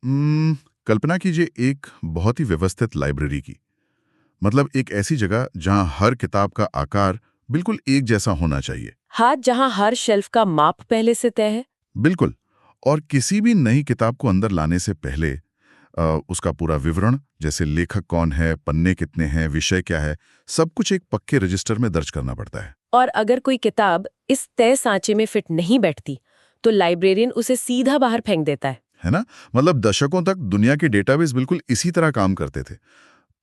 कल्पना कीजिए एक बहुत ही व्यवस्थित लाइब्रेरी की। मतलब एक ऐसी जगह जहां हर किताब का आकार बिल्कुल एक जैसा होना चाहिए। हाथ जहां हर शेल्फ का माप पहले से तय है। बिल्कुल। और किसी भी नई किताब को अंदर लाने से पहले उसका पूरा विवरण, जैसे लेखक कौन है, पन्ने कितने हैं, विषय क्या है, सब कुछ एक पक्के रजिस्टर में दर्ज करना पड़ता है। और अगर कोई किताब इस तय सांचे में फिट नहीं बैठती तो लाइब्रेरियन उसे सीधा बाहर फेंक देता है। है ना? मतलब दशकों तक दुनिया के डेटाबेस बिल्कुल इसी तरह काम करते थे।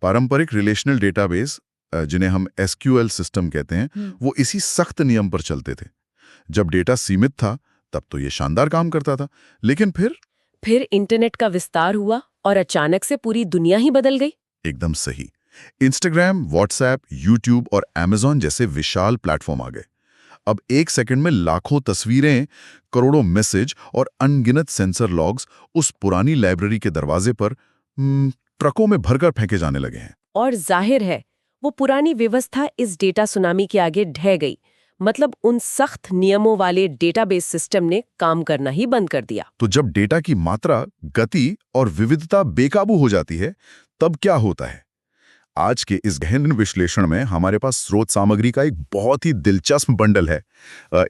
पारंपरिक रिलेशनल डेटाबेस, जिन्हें हम एसक्यूएल सिस्टम कहते हैं, वो इसी सख्त नियम पर चलते थे। जब डेटा सीमित था तब तो ये शानदार काम करता था, लेकिन फिर इंटरनेट का विस्तार हुआ और अचानक से पूरी दुनिया ही बदल गई। एकदम सही, इंस्टाग्राम, व्हाट्सएप, यूट्यूब और अमेज़न जैसे विशाल प्लेटफॉर्म आ गए। अब एक सेकंड में लाखों तस्वीरें, करोड़ों मैसेज और अनगिनत सेंसर लॉग्स उस पुरानी लाइब्रेरी के दरवाजे पर ट्रकों में भरकर फेंके जाने लगे हैं। और जाहिर है वो पुरानी व्यवस्था इस डेटा सुनामी के आगे ढह गई। मतलब उन सख्त नियमों वाले डेटाबेस सिस्टम ने काम करना ही बंद कर दिया। तो जब डेटा की मात्रा, गति और विविधता बेकाबू हो जाती है, तब क्या होता है? आज के इस गहन विश्लेषण में हमारे पास स्रोत सामग्री का एक बहुत ही दिलचस्प बंडल है।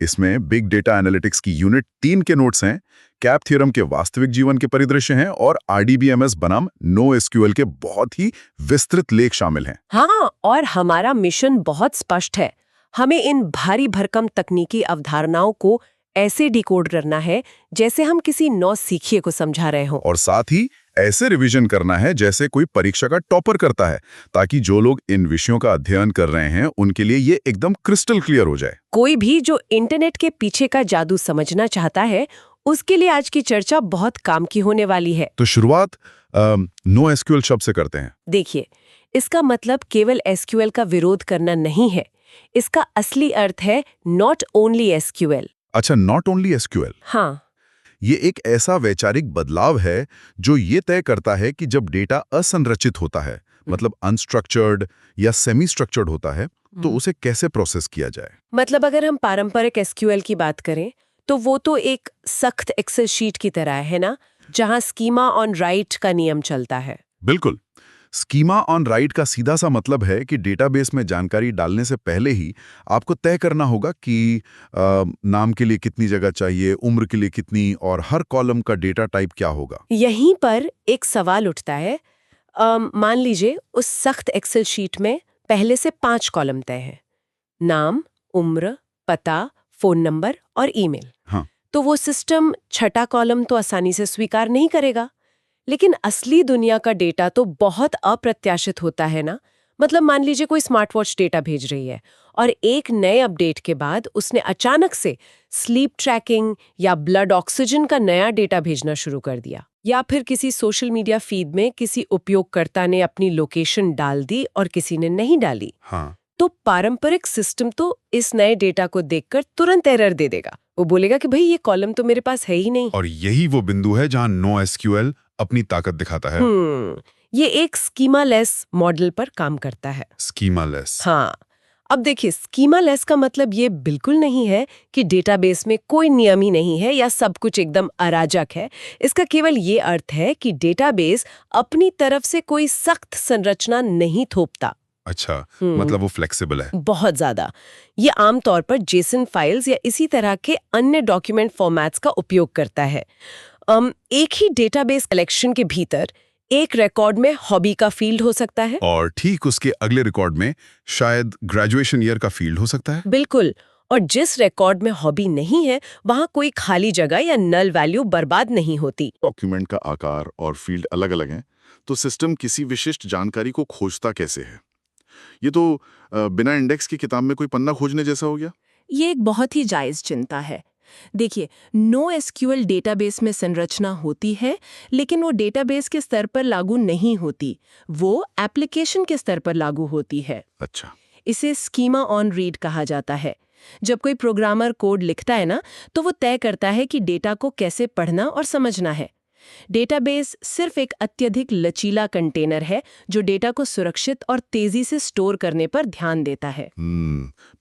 इसमें बिग डेटा एनालिटिक्स की यूनिट 3 के नोट्स हैं, कैप थ्योरम के वास्तविक जीवन के परिदृश्य हैं और आरडीबीएमएस बनाम नो एसक्यूएल के बहुत ही विस्तृत लेख शामिल हैं। हाँ, और हमारा मिशन बहुत स्पष्ट है। हमें इन भारी भरकम तकनीकी अवधारणाओं को ऐसे डिकोड करना है जैसे हम किसी नौसिखिए को समझा रहे हों। और साथ ही ऐसे रिवीजन करना है जैसे कोई परीक्षा का टॉपर करता है, ताकि जो लोग इन विषयों का अध्ययन कर रहे हैं उनके लिए ये एकदम क्रिस्टल क्लियर हो जाए। कोई भी जो इंटरनेट के पीछे का जादू समझना चाहता है, उसके लिए आज की चर्चा बहुत काम की होने वाली है। तो शुरुआत नो एसक्यूएल शब्द से करते हैं। देखिए, इसका मतलब केवल एसक्यूएल का विरोध करना नहीं है। इसका असली अर्थ है नॉट ओनली एसक्यूएल। अच्छा, नॉट ओनली एसक्यूएल। हाँ, ये एक ऐसा वैचारिक बदलाव है जो ये तय करता है कि जब डेटा असंरचित होता है, मतलब अनस्ट्रक्चर्ड या सेमी स्ट्रक्चर्ड होता है, तो उसे कैसे प्रोसेस किया जाए। मतलब अगर हम पारंपरिक एसक्यूएल की बात करें तो वो तो एक सख्त एक्सेल शीट की तरह है ना, जहां स्कीमा ऑन राइट का नियम चलता है। बिल्कुल। स्कीमा ऑन राइट का सीधा सा मतलब है कि डेटाबेस में जानकारी डालने से पहले ही आपको तय करना होगा कि नाम के लिए कितनी जगह चाहिए, उम्र के लिए कितनी, और हर कॉलम का डेटा टाइप क्या होगा। यहीं पर एक सवाल उठता है। मान लीजिए उस सख्त एक्सेल शीट में पहले से 5 कॉलम तय हैं। नाम, उम्र, पता, फोन नंबर और ईमेल। हाँ। तो वो सिस्टम छठा कॉलम तो आसानी से स्वीकार नहीं करेगा। लेकिन असली दुनिया का डेटा तो बहुत अप्रत्याशित होता है ना। मतलब मान लीजिए कोई स्मार्ट वॉच डेटा भेज रही है और एक नए अपडेट के बाद उसने अचानक से स्लीप ट्रैकिंग या ब्लड ऑक्सीजन का नया डेटा भेजना शुरू कर दिया, या फिर किसी सोशल मीडिया फीड में किसी उपयोगकर्ता ने अपनी लोकेशन डाल दी और किसी ने नहीं डाली। हाँ। तो पारंपरिक सिस्टम तो इस नए डेटा को देखकर तुरंत एरर दे देगा। वो बोलेगा कि भाई ये कॉलम तो मेरे पास है ही नहीं। और यही वो बिंदु है जहां नो एसक्यूएल अपनी ताकत दिखाता है। ये एक स्कीमालेस मॉडल पर काम करता है। स्कीमालेस। हाँ, अब देखिए, स्कीमालेस का मतलब ये बिल्कुल नहीं है कि डेटाबेस में कोई नियम ही नहीं है या सब कुछ एकदम अराजक है। इसका केवल ये अर्थ है कि डेटाबेस अपनी तरफ से कोई सख्त संरचना नहीं थोपता। अच्छा, मतलब वो फ्लेक्सिबल है। बहुत ज्यादा। ये आमतौर पर जेसन फाइल्स या इसी तरह के अन्य डॉक्यूमेंट फॉर्मेट्स का उपयोग करता है। एक ही डेटाबेस कलेक्शन के भीतर एक रिकॉर्ड में हॉबी का फील्ड हो सकता है और ठीक उसके अगले रिकॉर्ड में शायद ग्रेजुएशन ईयर का फील्ड हो सकता है। बिल्कुल। और जिस रिकॉर्ड में हॉबी नहीं है वहां कोई खाली जगह या नल वैल्यू बर्बाद नहीं होती। डॉक्यूमेंट का आकार और फील्ड अलग-अलग हैं, तो सिस्टम किसी विशिष्ट जानकारी को खोजता कैसे है? ये तो बिना इंडेक्स की किताब में कोई पन्ना खोजने जैसा हो गया। ये एक बहुत ही जायज चिंता है। देखिए, नो एसक्यूएल डेटाबेस में संरचना होती है, लेकिन वो डेटाबेस के स्तर पर लागू नहीं होती। वो एप्लीकेशन के स्तर पर लागू होती है। अच्छा। इसे स्कीमा ऑन रीड कहा जाता है। जब कोई प्रोग्रामर कोड लिखता है ना, तो वो तय करता है कि डेटा को कैसे पढ़ना और समझना है। डेटाबेस सिर्फ एक अत्यधिक लचीला कंटेनर है जो डेटा को सुरक्षित और तेजी से स्टोर करने पर ध्यान देता है।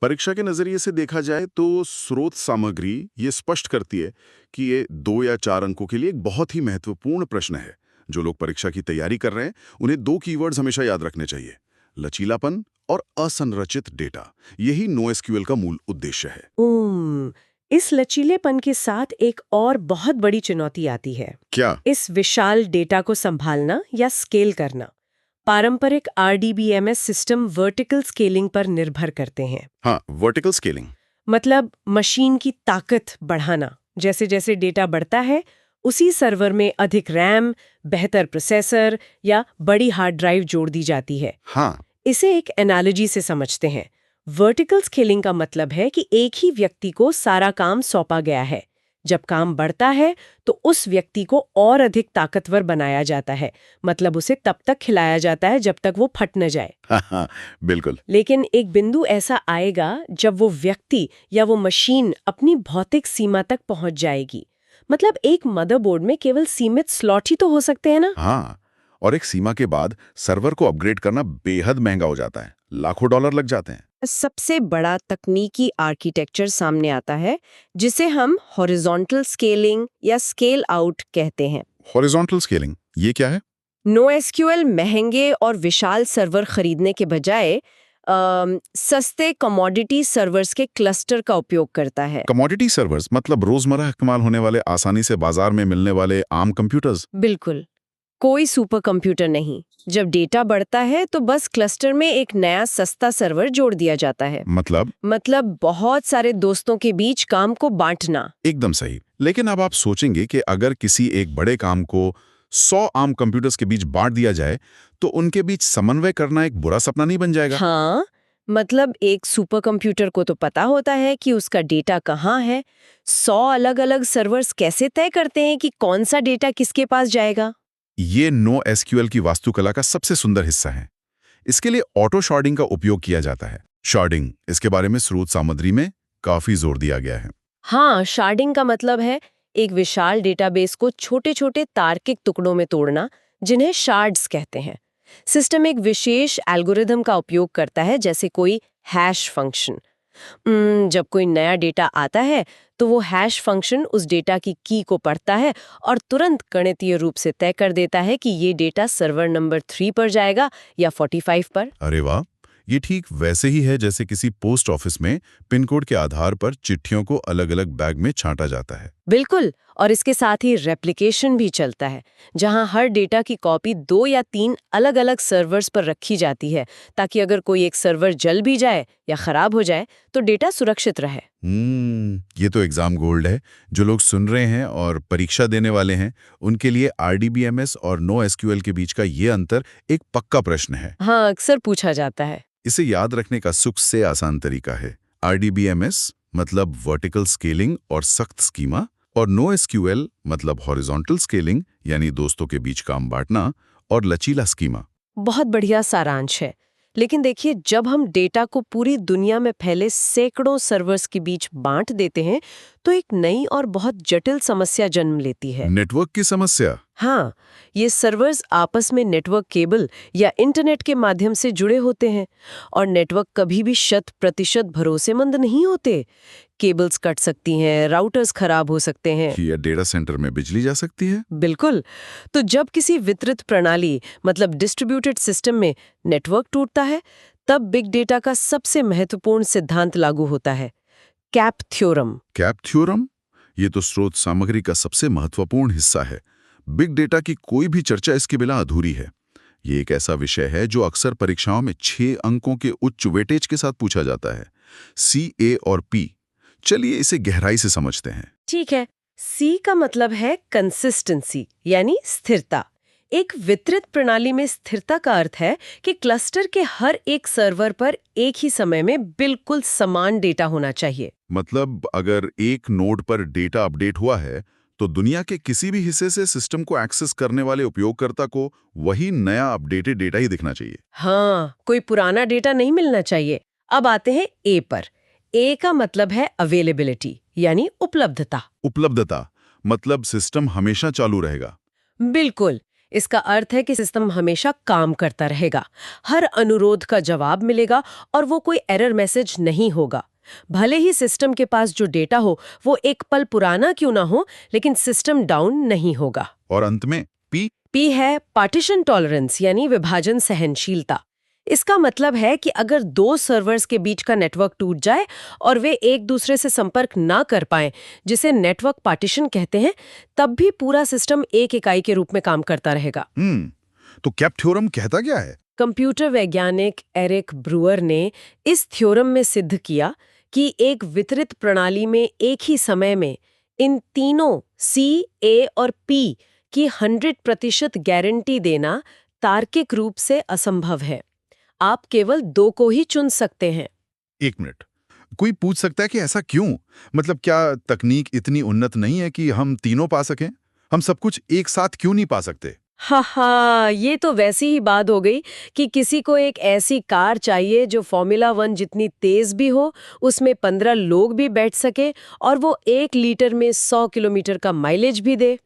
परीक्षा के नजरिए से देखा जाए तो स्रोत सामग्री ये स्पष्ट करती है कि ये 2 या 4 अंकों के लिए एक बहुत ही महत्वपूर्ण प्रश्न है। जो लोग परीक्षा की तैयारी कर रहे हैं उन्हें 2 कीवर्ड्स हमेशा याद रखने चाहिए, लचीलापन और असंरचित डेटा। यही NoSQL का मूल उद्देश्य है। इस लचीलेपन के साथ एक और बहुत बड़ी चुनौती आती है। क्या? इस विशाल डेटा को संभालना या स्केल करना। पारंपरिक RDBMS सिस्टम वर्टिकल स्केलिंग पर निर्भर करते हैं। हाँ, वर्टिकल स्केलिंग मतलब मशीन की ताकत बढ़ाना। जैसे जैसे डेटा बढ़ता है, उसी सर्वर में अधिक रैम, बेहतर प्रोसेसर या बड़ी हार्ड ड्राइव जोड़ दी जाती है। हाँ, इसे एक एनालॉजी से समझते हैं। वर्टिकल स्केलिंग का मतलब है कि एक ही व्यक्ति को सारा काम सौंपा गया है। जब काम बढ़ता है तो उस व्यक्ति को और अधिक ताकतवर बनाया जाता है, मतलब उसे तब तक खिलाया जाता है जब तक वो फट न जाए। हाँ, बिल्कुल। लेकिन एक बिंदु ऐसा आएगा जब वो व्यक्ति या वो मशीन अपनी भौतिक सीमा तक पहुंच जाएगी। मतलब एक मदरबोर्ड में केवल सीमित स्लॉट ही तो हो सकते हैं ना। हाँ, और एक सीमा के बाद सर्वर को अपग्रेड करना बेहद महंगा हो जाता है, लाखों डॉलर लग जाते हैं। सबसे बड़ा तकनीकी आर्किटेक्चर सामने आता है जिसे हम हॉरिजॉन्टल स्केलिंग या स्केल आउट कहते हैं। हॉरिजॉन्टल स्केलिंग, ये क्या है? NoSQL महंगे और विशाल सर्वर खरीदने के बजाय सस्ते कमोडिटी सर्वर्स के क्लस्टर का उपयोग करता है। कमोडिटी सर्वर्स मतलब रोजमर्रा इस्तेमाल होने वाले, आसानी से बाजार में मिलने वाले आम कंप्यूटर्स। बिल्कुल, कोई सुपर कंप्यूटर नहीं। जब डेटा बढ़ता है तो बस क्लस्टर में एक नया सस्ता सर्वर जोड़ दिया जाता है। मतलब बहुत सारे दोस्तों के बीच काम को बांटना। एकदम सही। लेकिन अब आप सोचेंगे कि अगर किसी एक बड़े काम को 100 आम कंप्यूटर्स के बीच बांट दिया जाए तो उनके बीच समन्वय करना एक बुरा सपना नहीं बन जाएगा? हाँ, मतलब एक सुपर कंप्यूटर को तो पता होता है कि उसका डेटा कहाँ है। 100 अलग-अलग सर्वर्स कैसे तय करते हैं कि कौन सा डेटा किसके पास जाएगा? ये NoSQL की वास्तुकला का सबसे सुंदर हिस्सा है। इसके लिए ऑटो शॉर्डिंग का उपयोग किया जाता है। शॉर्डिंग, इसके बारे में स्रोत सामग्री में काफी जोर दिया गया है। हाँ, शार्डिंग का मतलब है एक विशाल डेटाबेस को छोटे-छोटे तार्किक टुकड़ों में तोड़ना, जिन्हें शार्ड्स कहते हैं। सिस्टम एक विशेष एल्गोरिदम का उपयोग करता है, जैसे कोई हैश फंक्शन। जब कोई नया डेटा आता है तो वो हैश फंक्शन उस डेटा की की को पढ़ता है और तुरंत गणितीय रूप से तय कर देता है कि ये डेटा सर्वर नंबर 3 पर जाएगा या 45 पर। अरे वाह, ये ठीक वैसे ही है जैसे किसी पोस्ट ऑफिस में पिन कोड के आधार पर चिट्ठियों को अलग-अलग बैग में छांटा जाता है। बिल्कुल, और इसके साथ ही रेप्लिकेशन भी चलता है, जहां हर डेटा की कॉपी 2 या 3 अलग-अलग सर्वर्स पर रखी जाती है, ताकि अगर कोई एक सर्वर जल भी जाए या खराब हो जाए तो डेटा सुरक्षित रहे। ये तो एग्जाम गोल्ड है। जो लोग सुन रहे हैं और परीक्षा देने वाले हैं, उनके लिए RDBMS और NoSQL के बीच का ये अंतर एक पक्का प्रश्न है। हाँ, अक्सर पूछा जाता है। इसे याद रखने का सुख से आसान तरीका है। RDBMS मतलब वर्टिकल स्केलिंग और सख्त स्कीमा, और NoSQL मतलब हॉरिजॉन्टल स्केलिंग यानी दोस्तों के बीच काम बांटना और लचीला स्कीमा। बहुत बढ़िया सारांश है। लेकिन देखिए, जब हम डेटा को पूरी दुनिया में फैले सैकड़ों सर्वर्स के बीच बांट देते हैं तो एक नई और बहुत जटिल समस्या जन्म लेती है। नेटवर्क की समस्या। हाँ, ये सर्वर्स आपस में नेटवर्क केबल या इंटरनेट के माध्यम से जुड़े होते हैं और नेटवर्क कभी भी 100% भरोसेमंद नहीं होते। केबल्स कट सकती हैं, राउटर्स खराब हो सकते हैं, या डेटा सेंटर में बिजली जा सकती है। बिल्कुल। तो जब किसी वितरित प्रणाली मतलब डिस्ट्रीब्यूटेड सिस्टम में नेटवर्क टूटता है, तब बिग डेटा का सबसे महत्वपूर्ण सिद्धांत लागू होता है, कैप थ्योरम। कैप थ्योरम, ये तो स्रोत सामग्री का सबसे महत्वपूर्ण हिस्सा है। बिग डेटा की कोई भी चर्चा इसके बिना अधूरी है। ये एक ऐसा विषय है जो अक्सर परीक्षाओं में 6 अंकों के उच्च वेटेज के साथ पूछा जाता है, C, A और P। चलिए इसे गहराई से समझते हैं। ठीक है। C का मतलब है कंसिस्टेंसी, यानी स्थिरता। एक वितरित प्रणाली में स्थिरता का अर्थ है कि क्लस्टर के हर एक सर्वर पर एक ही समय में बिल्कुल समान डेटा होना चाहिए। मतलब अगर एक नोड पर डेटा अपडेट हुआ है तो दुनिया के किसी भी हिस्से से सिस्टम को एक्सेस करने वाले उपयोगकर्ता को वही नया अपडेटेड डेटा ही दिखना चाहिए। हाँ, कोई पुराना डेटा नहीं मिलना चाहिए। अब आते हैं A पर। A का मतलब है अवेलेबिलिटी, यानी उपलब्धता। उपलब्धता मतलब सिस्टम हमेशा चालू रहेगा। बिल्कुल, इसका अर्थ है कि सिस्टम हमेशा काम करता रहेगा, हर अनुरोध का जवाब मिलेगा और वो कोई एरर मैसेज नहीं होगा। भले ही सिस्टम के पास जो डेटा हो वो एक पल पुराना क्यों ना हो, लेकिन सिस्टम डाउन नहीं होगा। और अंत में P पी है पार्टीशन टॉलरेंस यानी विभाजन सहनशीलता। इसका मतलब है कि अगर दो सर्वर्स के बीच का नेटवर्क टूट जाए और वे एक दूसरे से संपर्क ना कर पाएं, जिसे नेटवर्क पार्टीशन कहते हैं, तब भी पूरा सिस्टम एक इकाई के रूप में काम करता रहेगा। तो कैप थ्योरम कहता क्या है? कंप्यूटर वैज्ञानिक एरिक ब्रूअर ने इस थ्योरम में सिद्ध किया कि एक वितरित प्रणाली में एक ही समय में इन तीनों सी, ए और पी की 100% गारंटी देना तार्किक रूप से असंभव है। आप केवल दो को ही चुन सकते हैं। एक मिनट, कोई पूछ सकता है कि ऐसा क्यों? मतलब क्या तकनीक इतनी उन्नत नहीं है कि हम तीनों पा सकें? हम सब कुछ एक साथ क्यों नहीं पा सकते? हाँ, ये तो वैसी ही बात हो गई कि किसी को एक ऐसी कार चाहिए जो फॉर्मूला 1 जितनी तेज भी हो, उसमें 15 लोग भी बैठ सके और वो 1 लीटर में 100 किलोमीटर का माइलेज भी दे।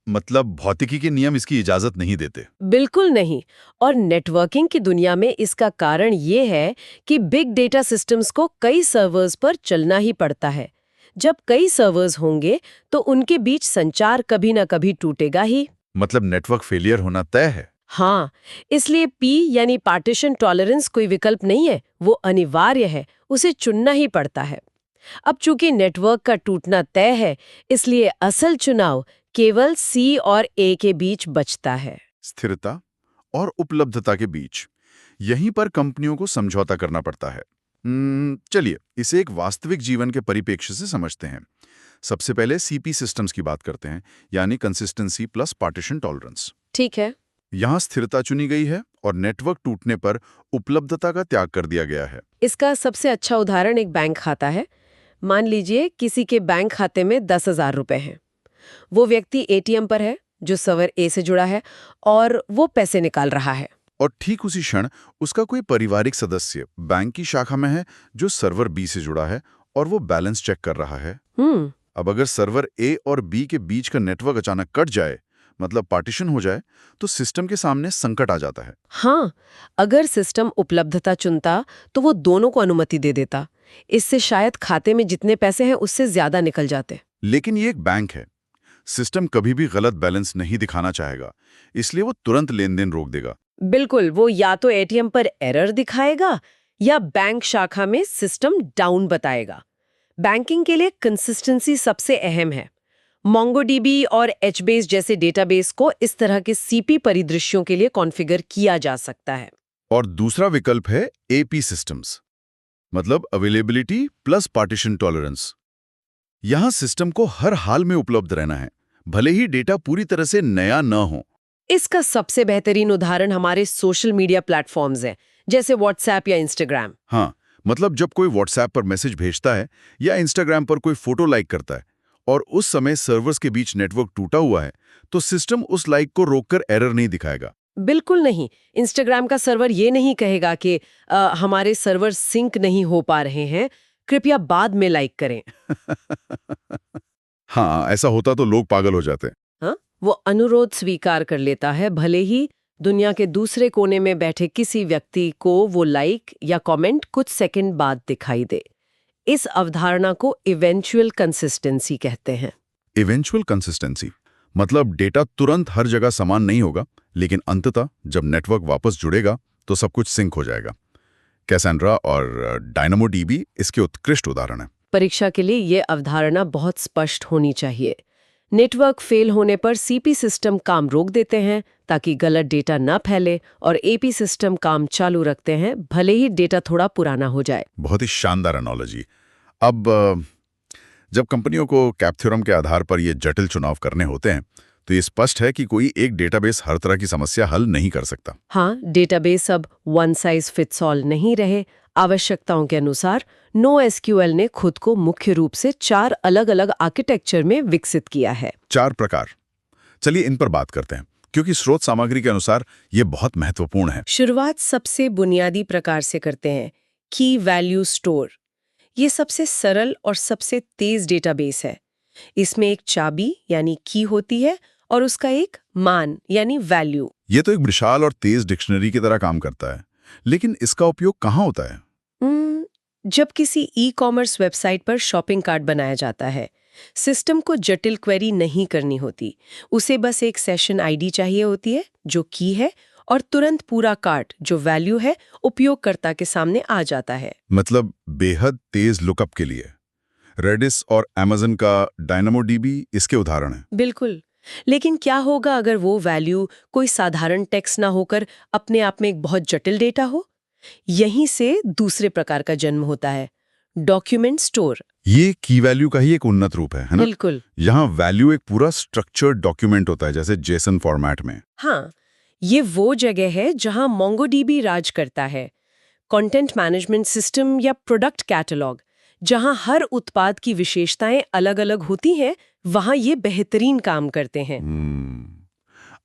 मतलब भौतिकी के नियम इसकी इजाजत नहीं देते। बिल्कुल नहीं। और नेटवर्किंग की दुनिया में इसका कारण ये है कि बिग डेटा सिस्टम्स को कई सर्वर्स पर चलना ही पड़ता है। जब कई सर्वर्स होंगे तो उनके बीच संचार कभी ना कभी टूटेगा ही। मतलब नेटवर्क फेलियर होना तय है। हाँ, इसलिए पी यानी पार्टीशन टॉलरेंस कोई विकल्प नहीं है, वो अनिवार्य है, उसे चुनना ही पड़ता है। अब चूंकि नेटवर्क का टूटना तय है, इसलिए असल चुनाव केवल सी और ए के बीच बचता है। स्थिरता और उपलब्धता के बीच यहीं पर कंपनियों को समझौता करना पड़ता है। चलिए इसे एक वास्तविक जीवन के परिप्रेक्ष्य से समझते हैं। सबसे पहले सीपी सिस्टम्स की बात करते हैं, यानी कंसिस्टेंसी प्लस पार्टीशन टॉलरेंस। ठीक है। यहाँ स्थिरता चुनी गई है और नेटवर्क टूटने पर उपलब्धता का त्याग कर दिया गया है। इसका सबसे अच्छा उदाहरण एक बैंक खाता है। मान लीजिए किसी के बैंक खाते में 10,000 रुपए हैं। वो व्यक्ति एटीएम पर है जो सर्वर ए से जुड़ा है और वो पैसे निकाल रहा है। और ठीक उसी क्षण उसका कोई पारिवारिक सदस्य बैंक की शाखा में है जो सर्वर बी से जुड़ा है और वो बैलेंस चेक कर रहा है। अब अगर सर्वर ए और बी के बीच का नेटवर्क अचानक कट जाए, मतलब पार्टीशन हो जाए, तो सिस्टम के सामने संकट आ जाता है। हाँ, अगर सिस्टम उपलब्धता चुनता तो वो दोनों को अनुमति दे देता। इससे शायद खाते में जितने पैसे हैं उससे ज्यादा निकल जाते। लेकिन ये एक बैंक है, सिस्टम कभी भी गलत बैलेंस नहीं दिखाना चाहेगा, इसलिए वो तुरंत लेन देन रोक देगा। बिल्कुल, वो या तो एटीएम पर एरर दिखाएगा या बैंक शाखा में सिस्टम डाउन बताएगा। बैंकिंग के लिए कंसिस्टेंसी सबसे अहम है। मोंगोडीबी और एचबेस जैसे डेटाबेस को इस तरह के सीपी परिदृश्यों के लिए कॉन्फ़िगर किया जा सकता है। और दूसरा विकल्प है एपी सिस्टम्स, मतलब अवेलेबिलिटी प्लस पार्टीशन टॉलरेंस। यहां सिस्टम को हर हाल में उपलब्ध रहना है, भले ही डेटा पूरी तरह से नया न हो। इसका सबसे बेहतरीन उदाहरण हमारे सोशल मीडिया प्लेटफॉर्म्स हैं, जैसे व्हाट्सएप या इंस्टाग्राम। हाँ, मतलब जब कोई व्हाट्सएप पर मैसेज भेजता है या इंस्टाग्राम पर कोई फोटो लाइक करता है और उस समय सर्वर्स के बीच नेटवर्क टूटा हुआ है, तो सिस्टम उस लाइक को रोककर एरर नहीं दिखाएगा। बिल्कुल नहीं। इंस्टाग्राम का सर्वर ये नहीं कहेगा कि हमारे सर्वर सिंक नहीं हो पा रहे हैं, कृपया बाद में लाइक करें। हाँ, ऐसा होता तो लोग पागल हो जाते। हाँ, वो अनुरोध स्वीकार कर लेता है, भले ही दुनिया के दूसरे कोने में बैठे किसी व्यक्ति को वो लाइक या कमेंट कुछ सेकंड बाद दिखाई दे। इस अवधारणा को इवेंचुअल कंसिस्टेंसी कहते हैं। इवेंचुअल कंसिस्टेंसी मतलब डेटा तुरंत हर जगह समान नहीं होगा, लेकिन अंततः जब नेटवर्क वापस जुड़ेगा तो सब कुछ सिंक हो जाएगा। कैसेंड्रा और डायनामोडीबी इसके उत्कृष्ट उदाहरण हैं। परीक्षा के लिए ये अवधारणा बहुत स्पष्ट होनी चाहिए। नेटवर्क फेल होने पर सीपी सिस्टम काम रोक देते हैं ताकि गलत डेटा न फैले, और एपी सिस्टम काम चालू रखते हैं भले ही डेटा थोड़ा पुराना हो जाए। बहुत ही शानदार एनालॉजी। अब जब कंपनियों को कैप थ्योरम के आधार पर ये जटिल चुनाव करने होते हैं, तो ये स्पष्ट है कि कोई एक डेटाबेस हर तरह की समस्या हल नहीं कर सकता। हाँ, डेटाबेस अब वन साइज फिट्स ऑल नहीं रहे। आवश्यकताओं के अनुसार NoSQL ने खुद को मुख्य रूप से 4 अलग-अलग आर्किटेक्चर में विकसित किया है। 4 प्रकार। चलिए इन पर बात करते हैं, क्योंकि स्रोत सामग्री के अनुसार ये बहुत महत्वपूर्ण है। शुरुआत सबसे बुनियादी प्रकार से करते हैं, की वैल्यू स्टोर। ये सबसे सरल और सबसे तेज डेटाबेस है। इसमें एक चाबी यानी की होती है और उसका एक मान यानी वैल्यू। ये तो एक विशाल और तेज डिक्शनरी की तरह काम करता है, लेकिन इसका उपयोग कहाँ होता है? जब किसी ई-कॉमर्स वेबसाइट पर शॉपिंग कार्ट बनाया जाता है सिस्टम को जटिल क्वेरी नहीं करनी होती, उसे बस एक सेशन आईडी चाहिए होती है जो की है, और तुरंत पूरा कार्ट जो वैल्यू है उपयोगकर्ता के सामने आ जाता है। मतलब बेहद तेज लुकअप के लिए रेडिस और Amazon का DynamoDB इसके उदाहरण हैं। बिल्कुल। लेकिन क्या होगा अगर वो वैल्यू कोई साधारण टेक्स्ट ना होकर अपने आप में एक बहुत जटिल डेटा हो? यहीं से दूसरे प्रकार का जन्म होता है, डॉक्यूमेंट स्टोर। ये की वैल्यू का ही एक उन्नत रूप है ना? बिल्कुल। यहाँ वैल्यू एक पूरा स्ट्रक्चर्ड डॉक्यूमेंट होता है, जैसे जेसन फॉर्मेट में। हाँ, ये वो जगह है जहां MongoDB राज करता है। कंटेंट मैनेजमेंट सिस्टम या प्रोडक्ट कैटलॉग, जहां हर उत्पाद की विशेषताएं अलग-अलग होती हैं, वहां ये बेहतरीन काम करते हैं।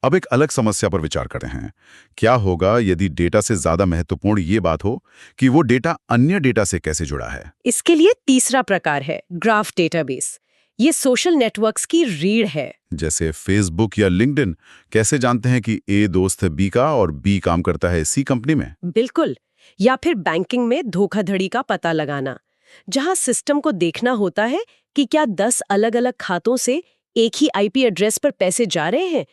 अब एक अलग समस्या पर विचार करते हैं। क्या होगा यदि डेटा से ज्यादा महत्वपूर्ण ये बात हो कि वो डेटा अन्य डेटा से कैसे जुड़ा है? इसके लिए तीसरा प्रकार है ग्राफ डेटाबेस। ये सोशल नेटवर्क्स की रीढ़ है। जैसे फेसबुक या लिंक्डइन कैसे जानते हैं कि ए दोस्त है बी का और बी काम करता है सी कंपनी में? बिल्कुल। या फिर बैंकिंग में धोखाधड़ी का पता लगाना, जहां सिस्टम को देखना होता है कि क्या 10 अलग-अलग खातों से एक ही आईपी एड्रेस पर पैसे जा रहे हैं।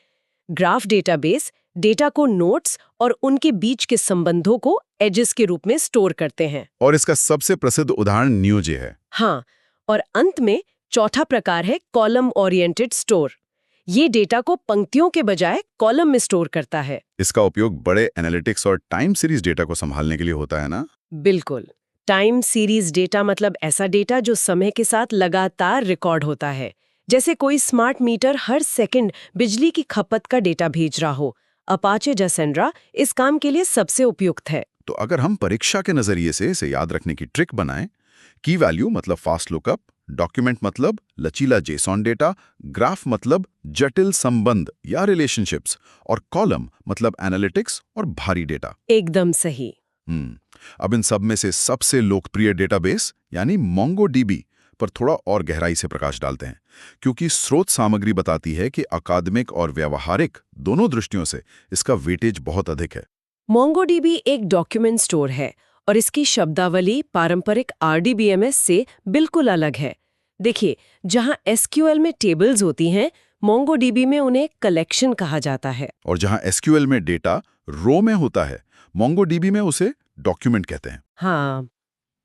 ग्राफ डेटाबेस डेटा को नोट्स और उनके बीच के संबंधों को एजेस के रूप में स्टोर करते हैं। और इसका सबसे प्रसिद्ध उदाहरण न्यूजे है। हाँ, और अंत में चौथा प्रकार है कॉलम ओरिएंटेड स्टोर। ये डेटा को पंक्तियों के बजाय कॉलम में स्टोर करता है। इसका उपयोग बड़े एनालिटिक्स और टाइम सीरीज डेटा को संभालने के लिए होता है ना? बिल्कुल। टाइम सीरीज डेटा मतलब ऐसा डेटा जो समय के साथ लगातार रिकॉर्ड होता है। जैसे कोई स्मार्ट मीटर हर सेकंड बिजली की खपत का डेटा भेज रहा हो। अपाचे जसेंड्रा इस काम के लिए सबसे उपयुक्त है। तो अगर हम परीक्षा के नजरिए से इसे याद रखने की ट्रिक बनाएं, की वैल्यू मतलब फास्ट लुकअप, डॉक्यूमेंट मतलब लचीला जेसॉन डेटा, ग्राफ मतलब जटिल संबंध या रिलेशनशिप्स, और कॉलम मतलब एनालिटिक्स और भारी डेटा। एकदम सही। अब इन सब में से सबसे लोकप्रिय डेटाबेस यानी MongoDB पर थोड़ा और गहराई से प्रकाश डालते हैं, क्योंकि स्रोत सामग्री बताती है कि अकादमिक और व्यावहारिक दोनों दृष्टियों से इसका वेटेज बहुत अधिक है। MongoDB एक डॉक्यूमेंट स्टोर है और इसकी शब्दावली पारंपरिक RDBMS से बिल्कुल अलग है। देखिए, जहां SQL में टेबल्स होती हैं, MongoDB में उन्हें कलेक्शन कहा जाता है। और जहां SQL में डेटा रो में होता है, MongoDB में उसे डॉक्यूमेंट कहते हैं। हाँ,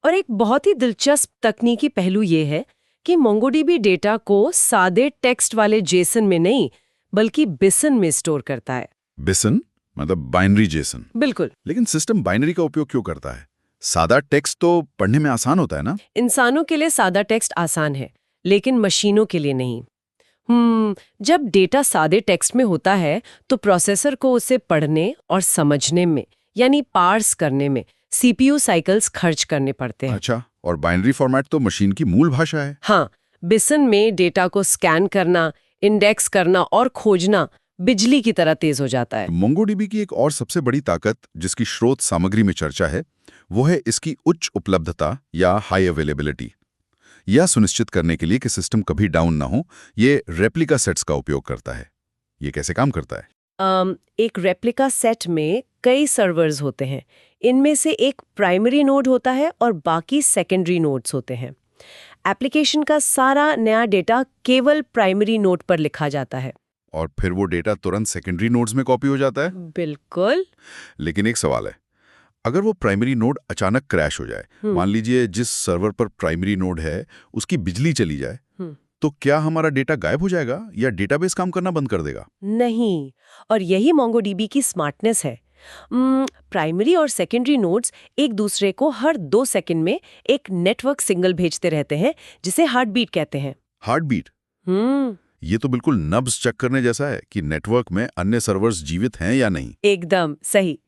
और एक बहुत ही दिलचस्प तकनीकी पहलू ये है कि MongoDB डेटा को सादे टेक्स्ट वाले जेसन में नहीं, बल्कि बिसन में स्टोर करता है। बिसन मतलब बाइनरी जेसन। बिल्कुल। लेकिन सिस्टम बाइनरी का उपयोग क्यों करता है? सादा टेक्स्ट तो पढ़ने में आसान होता है ना? इंसानों के लिए सादा टेक्स्ट आसान है, लेकिन मशीनों के लिए नहीं। जब डेटा सादे टेक्स्ट में होता है, तो प्रोसेसर को उसे पढ़ने और समझने में, यानी पार्स करने में CPU साइकिल्स खर्च करने पड़ते हैं। अच्छा, और बाइनरी फॉर्मेट तो मशीन की मूल भाषा है। हाँ, बिसन में डेटा को स्कैन करना, इंडेक्स करना और खोजना बिजली की तरह तेज हो जाता है। MongoDB की एक और सबसे बड़ी ताकत जिसकी स्रोत सामग्री में चर्चा है, वो है इसकी उच्च उपलब्धता या हाई अवेलेबिलिटी। यह सुनिश्चित करने के लिए कि सिस्टम कभी डाउन ना हो, ये रेप्लिका सेट्स का उपयोग करता है। ये कैसे काम करता है? एक रेप्लिका सेट में कई सर्वर्स होते हैं। इनमें से एक प्राइमरी नोड होता है और बाकी सेकेंडरी नोड्स होते हैं। एप्लीकेशन का सारा नया डेटा केवल प्राइमरी नोड पर लिखा जाता है। और फिर वो डेटा तुरंत सेकेंडरी नोड्स में कॉपी हो जाता है? बिल्कुल। लेकिन एक सवाल है, अगर वो प्राइमरी नोड अचानक क्रैश हो जाए, मान लीजिए जिस सर्वर पर प्राइमरी नोड है उसकी बिजली चली जाए, तो क्या हमारा डेटा गायब हो जाएगा या डेटाबेस काम करना बंद कर देगा? नहीं, और यही MongoDB की स्मार्टनेस है। प्राइमरी और सेकेंडरी नोड्स एक दूसरे को हर 2 सेकंड में एक नेटवर्क सिग्नल भेजते रहते हैं, जिसे हार्ट बीट कहते हैं। Heart beat? ये तो बिल्कुल नब्ज चेक करने जैसा है कि नेटवर्क में अन्य सर्वर्स जीवित हैं या नहीं। एकदम सही।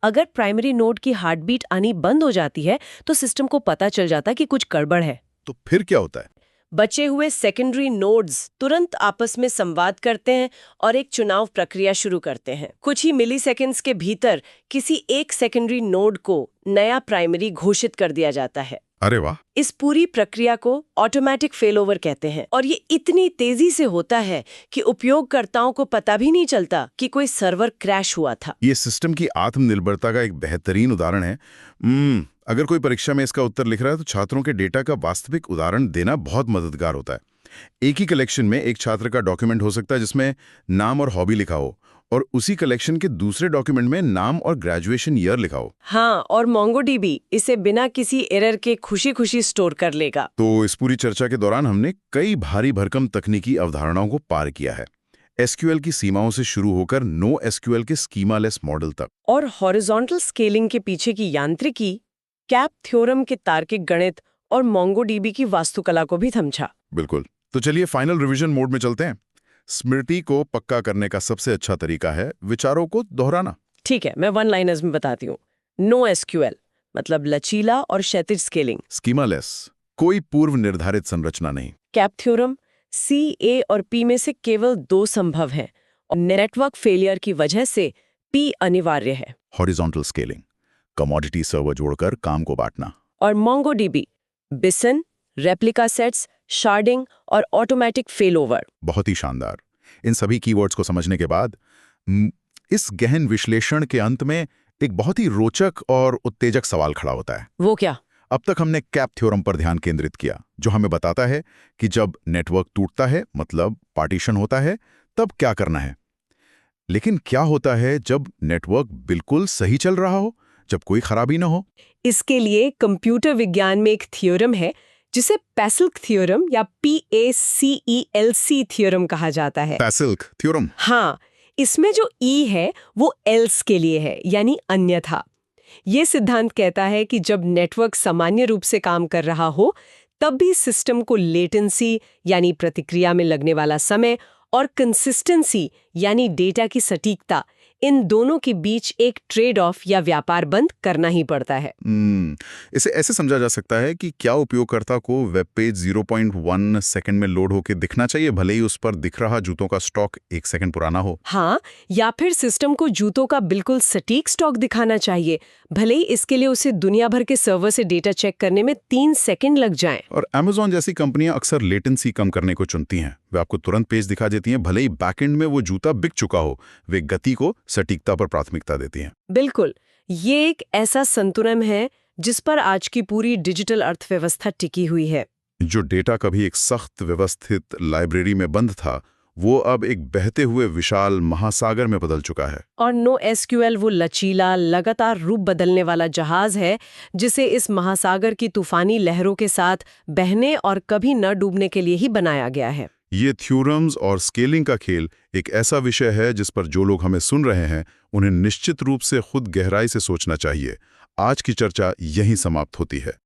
अगर प्राइमरी नोड की हार्ट बीट आनी बंद हो जाती है, तो सिस्टम को पता चल जाता है कि कुछ गड़बड़ है। तो फिर क्या होता है? बचे हुए सेकेंडरी नोड्स तुरंत आपस में संवाद करते हैं और एक चुनाव प्रक्रिया शुरू करते हैं। कुछ ही मिलीसेकंड्स के भीतर किसी एक सेकेंडरी नोड को नया प्राइमरी घोषित कर दिया जाता है। अरे वाह! इस पूरी प्रक्रिया को ऑटोमेटिक फेलओवर कहते हैं, और ये इतनी तेजी से होता है कि उपयोगकर्ताओं को पता भी नहीं चलता कि कोई सर्वर क्रैश हुआ था। ये सिस्टम की आत्मनिर्भरता का एक बेहतरीन उदाहरण है। अगर कोई परीक्षा में इसका उत्तर लिख रहा है तो छात्रों के डेटा का वास्तविक उदाहरण देना बहुत मददगार होता है। एक ही कलेक्शन में एक छात्र का डॉक्यूमेंट हो सकता है जिसमें नाम और हॉबी लिखा हो, और उसी कलेक्शन के दूसरे डॉक्यूमेंट में नाम और ग्रेजुएशन ईयर लिखा हो। हाँ, और MongoDB इसे बिना किसी एरर के खुशी-खुशी स्टोर कर लेगा। तो इस पूरी चर्चा के दौरान हमने कई भारी भरकम तकनीकी अवधारणाओं को पार किया है, एसक्यूएल की सीमाओं से शुरू होकर नो एसक्यूएल के स्कीमालेस मॉडल तक। और हॉरिजॉन्टल स्केलिंग के पीछे की यांत्रिकी, कैप थ्योरम के तार्किक गणित और MongoDB की वास्तुकला को भी समझा। बिल्कुल। तो चलिए फाइनल रिवीजन मोड में चलते हैं। स्मृति को पक्का करने का सबसे अच्छा तरीका है विचारों को दोहराना। ठीक है, मैं वन लाइनर्स में बताती हूँ। नो एसक्यूएल मतलब लचीला और क्षैतिज स्केलिंग। स्कीमालेस, कोई पूर्व निर्धारित संरचना नहीं। कैप थ्योरम, C, A और P में से केवल 2 संभव हैं और नेटवर्क फेलियर की वजह से P अनिवार्य है। हॉरिजॉन्टल स्केलिंग, कमोडिटी सर्वर जोड़कर काम को बांटना। और MongoDB, बिसन, रेप्लिका सेट्स, शार्डिंग और ऑटोमेटिक फेलओवर। बहुत ही शानदार। इन सभी कीवर्ड्स को समझने के बाद इस गहन विश्लेषण के अंत में एक बहुत ही रोचक और उत्तेजक सवाल खड़ा होता है। वो क्या? अब तक हमने कैप थ्योरम पर ध्यान केंद्रित किया, जो हमें बताता है कि जब नेटवर्क टूटता है, मतलब पार्टीशन होता है, तब क्या करना है। लेकिन क्या होता है जब नेटवर्क बिल्कुल सही चल रहा हो, जब कोई खराबी ना हो? इसके लिए कंप्यूटर विज्ञान में एक थ्योरम है जिसे पैसिल्क थ्योरम या PACELC थ्योरम कहा जाता है। पैसिल्क थ्योरम? हाँ, इसमें जो E है वो एल्स के लिए है, यानी अन्यथा। ये सिद्धांत कहता है कि जब नेटवर्क सामान्य रूप से काम कर रहा हो, तब भी सिस्टम को लेटेंसी यानी प्रतिक्रिया में लगने वाला समय और कंसिस्टेंसी यानी डेटा की सटीकता, इन दोनों के बीच एक ट्रेड ऑफ या व्यापार बंद करना ही पड़ता है। इसे ऐसे समझा जा सकता है कि क्या उपयोगकर्ता को वेब पेज 0.1 सेकंड में लोड होकर दिखना चाहिए, भले ही उस पर दिख रहा जूतों का स्टॉक 1 सेकंड पुराना हो। हाँ, या फिर सिस्टम को जूतों का बिल्कुल सटीक स्टॉक दिखाना चाहिए, भले ही इसके लिए उसे दुनिया भर के सर्वर से डेटा चेक करने में 3 सेकंड लग जाएं। और Amazon जैसी कंपनियां अक्सर लेटेंसी कम करने को चुनती हैं। वे आपको तुरंत पेज दिखा देती हैं, भले ही बैकएंड में वो जूता बिक चुका हो। वे गति को सटीकता पर प्राथमिकता देती हैं। बिल्कुल, ये एक ऐसा संतुलन है जिस पर आज की पूरी डिजिटल अर्थव्यवस्था टिकी हुई है। जो डेटा कभी एक सख्त व्यवस्थित लाइब्रेरी में बंद था, वो अब एक बहते हुए विशाल महासागर में बदल चुका है। और नो एसक्यूएल वो लचीला, लगातार रूप बदलने वाला जहाज है जिसे इस महासागर की तूफानी लहरों के साथ बहने और कभी न डूबने के लिए ही बनाया गया है। ये थ्योरम्स और स्केलिंग का खेल एक ऐसा विषय है जिस पर जो लोग हमें सुन रहे हैं, उन्हें निश्चित रूप से खुद गहराई से सोचना चाहिए। आज की चर्चा यहीं समाप्त होती है।